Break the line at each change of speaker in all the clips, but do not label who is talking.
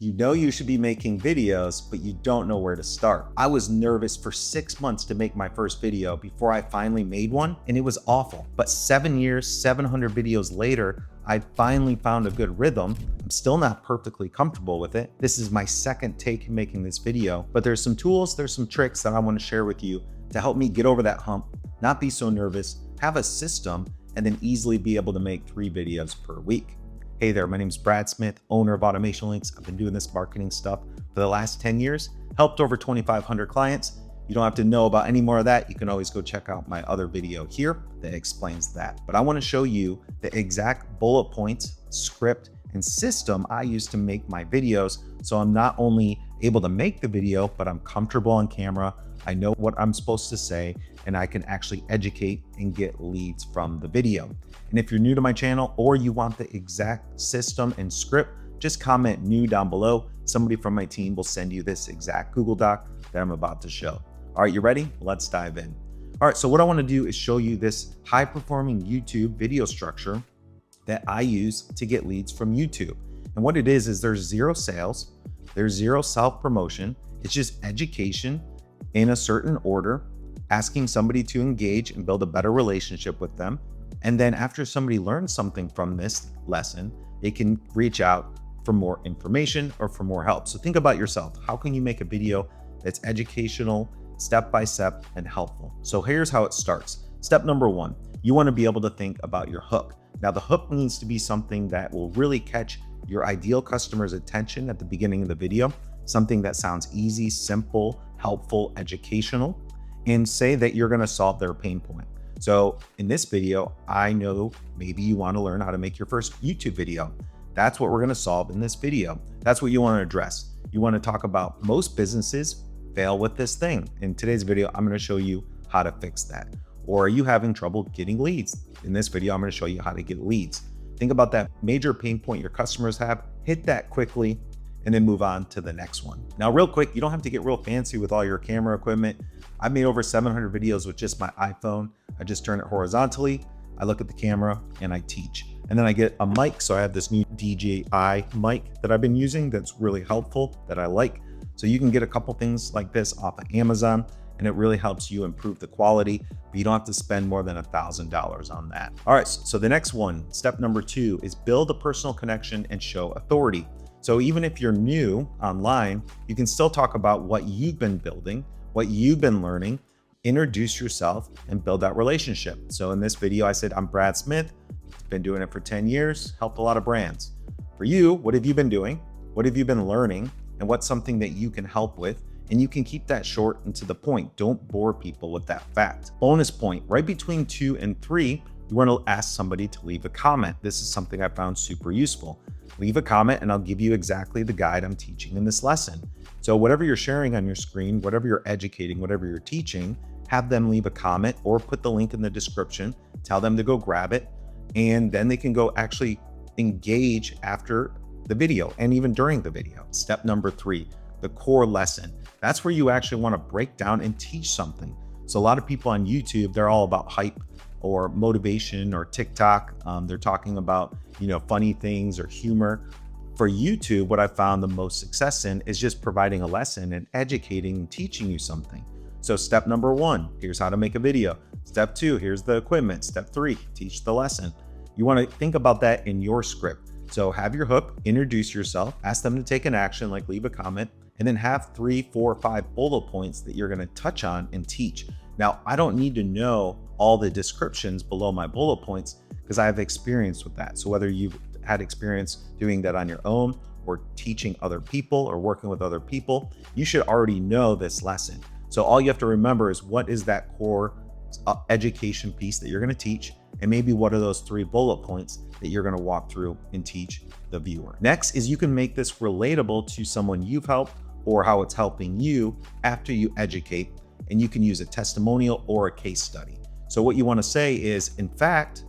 You know you should be making videos, but you don't know where to start. I was nervous for 6 months to make my first video before I finally made one, and it was awful. But 7 years, 700 videos later, I finally found a good rhythm. I'm still not perfectly comfortable with it. This is my second take in making this video, but there's some tools, there's some tricks that I want to share with you to help me get over that hump, not be so nervous, have a system, and then easily be able to make 3 videos per week. Hey there, my name is Brad Smith, owner of AutomationLinks. I've been doing this marketing stuff for the last 10 years, helped over 2,500 clients. You don't have to know about any more of that. You can always go check out my other video here that explains that. But I want to show you the exact bullet points, script, and system I use to make my videos. So I'm not only able to make the video, but I'm comfortable on camera. I know what I'm supposed to say, and I can actually educate and get leads from the video. And if you're new to my channel or you want the exact system and script, just comment new down below. Somebody from my team will send you this exact Google Doc that I'm about to show. All right, you ready? Let's dive in. All right, so what I want to do is show you this high performing YouTube video structure that I use to get leads from YouTube. And what it is there's 0 sales, there's 0 self-promotion. It's just education in a certain order, asking somebody to engage and build a better relationship with them. And then after somebody learns something from this lesson, they can reach out for more information or for more help. So think about yourself. How can you make a video that's educational, step-by-step, and helpful? So here's how it starts. Step number 1, you want to be able to think about your hook. Now the hook needs to be something that will really catch your ideal customer's attention at the beginning of the video, something that sounds easy, simple, helpful, educational, and say that you're going to solve their pain point. So in this video, I know maybe you want to learn how to make your first YouTube video. That's what we're going to solve in this video. That's what you want to address. You want to talk about most businesses fail with this thing. In today's video, I'm going to show you how to fix that. Or are you having trouble getting leads? In this video, I'm going to show you how to get leads. Think about that major pain point your customers have, hit that quickly, and then move on to the next one. Now, real quick, you don't have to get real fancy with all your camera equipment. I've made over 700 videos with just my iPhone. I just turn it horizontally, I look at the camera, and I teach. And then I get a mic. So I have this new DJI mic that I've been using that's really helpful, that I like. So you can get a couple things like this off of Amazon, and it really helps you improve the quality, but you don't have to spend more than $1,000 on that. All right, so the next one, step number 2, is build a personal connection and show authority. So even if you're new online, you can still talk about what you've been building, what you've been learning, introduce yourself, and build that relationship. So in this video, I said, I'm Brad Smith, been doing it for 10 years, helped a lot of brands. For you, what have you been doing? What have you been learning? And what's something that you can help with? And you can keep that short and to the point. Don't bore people with that fact. Bonus point, right between 2 and 3, you want to ask somebody to leave a comment. This is something I found super useful. Leave a comment and I'll give you exactly the guide I'm teaching in this lesson. So whatever you're sharing on your screen, whatever you're educating, whatever you're teaching, have them leave a comment or put the link in the description, tell them to go grab it, and then they can go actually engage after the video and even during the video. Step number 3, the core lesson. That's where you actually want to break down and teach something. So a lot of people on YouTube, they're all about hype or motivation or TikTok. They're talking about, funny things or humor. For YouTube, what I found the most success in is just providing a lesson and educating and teaching you something. So step number 1, here's how to make a video. Step 2, here's the equipment. Step 3, teach the lesson. You want to think about that in your script. So have your hook, introduce yourself, ask them to take an action like leave a comment, and then have 3, 4, 5 bullet points that you're going to touch on and teach. Now, I don't need to know all the descriptions below my bullet points because I have experience with that. So whether you've had experience doing that on your own or teaching other people or working with other people, you should already know this lesson. So all you have to remember is what is that core education piece that you're going to teach, and maybe what are those 3 bullet points that you're going to walk through and teach the viewer. Next is you can make this relatable to someone you've helped or how it's helping you after you educate, and you can use a testimonial or a case study. So what you want to say is, in fact,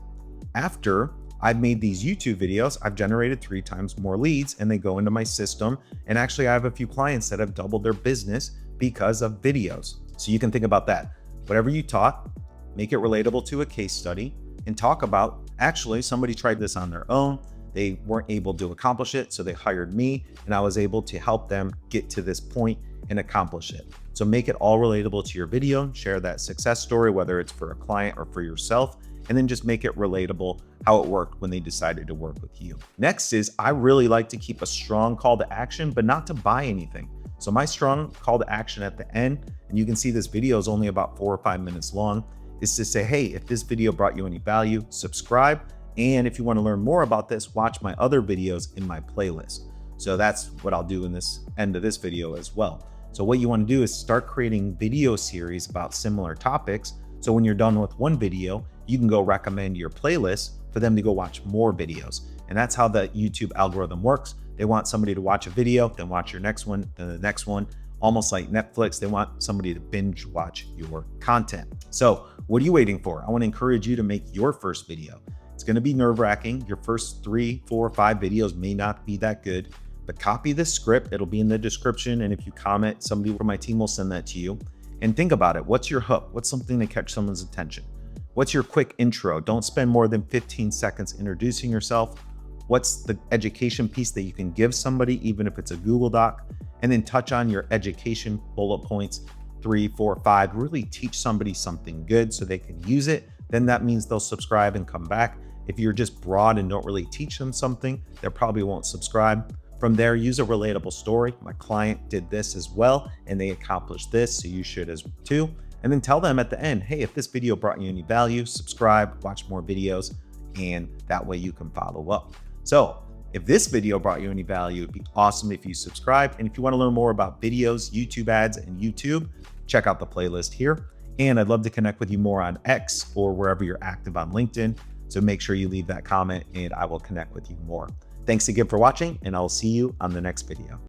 after I've made these YouTube videos, I've generated 3 times more leads and they go into my system. And actually I have a few clients that have doubled their business because of videos. So you can think about that. Whatever you taught, make it relatable to a case study and talk about, actually, somebody tried this on their own. They weren't able to accomplish it, so they hired me, and I was able to help them get to this point and accomplish it. So make it all relatable to your video, share that success story, whether it's for a client or for yourself, and then just make it relatable how it worked when they decided to work with you. Next is, I really like to keep a strong call to action, but not to buy anything. So my strong call to action at the end, and you can see this video is only about 4 or 5 minutes long, is to say, hey, if this video brought you any value, subscribe. And if you want to learn more about this, watch my other videos in my playlist. So that's what I'll do in this end of this video as well. So what you want to do is start creating video series about similar topics. So when you're done with one video, you can go recommend your playlist for them to go watch more videos. And that's how the YouTube algorithm works. They want somebody to watch a video, then watch your next one, then the next one. Almost like Netflix, they want somebody to binge watch your content. So what are you waiting for? I want to encourage you to make your first video. It's going to be nerve-wracking. Your first 3, 4, 5 videos may not be that good, but copy the script. It'll be in the description. And if you comment, somebody from my team will send that to you. And think about it. What's your hook? What's something to catch someone's attention? What's your quick intro? Don't spend more than 15 seconds introducing yourself. What's the education piece that you can give somebody, even if it's a Google Doc? And then touch on your education bullet points, 3, 4, 5. Really teach somebody something good so they can use it. Then that means they'll subscribe and come back. If you're just broad and don't really teach them something, they probably won't subscribe. From there, use a relatable story. My client did this as well, and they accomplished this, so you should as too. And then tell them at the end, hey, if this video brought you any value, subscribe, watch more videos, and that way you can follow up. So if this video brought you any value, it'd be awesome if you subscribe. And if you want to learn more about videos, YouTube ads, and YouTube, check out the playlist here. And I'd love to connect with you more on X or wherever you're active on LinkedIn. So make sure you leave that comment and I will connect with you more. Thanks again for watching, and I'll see you on the next video.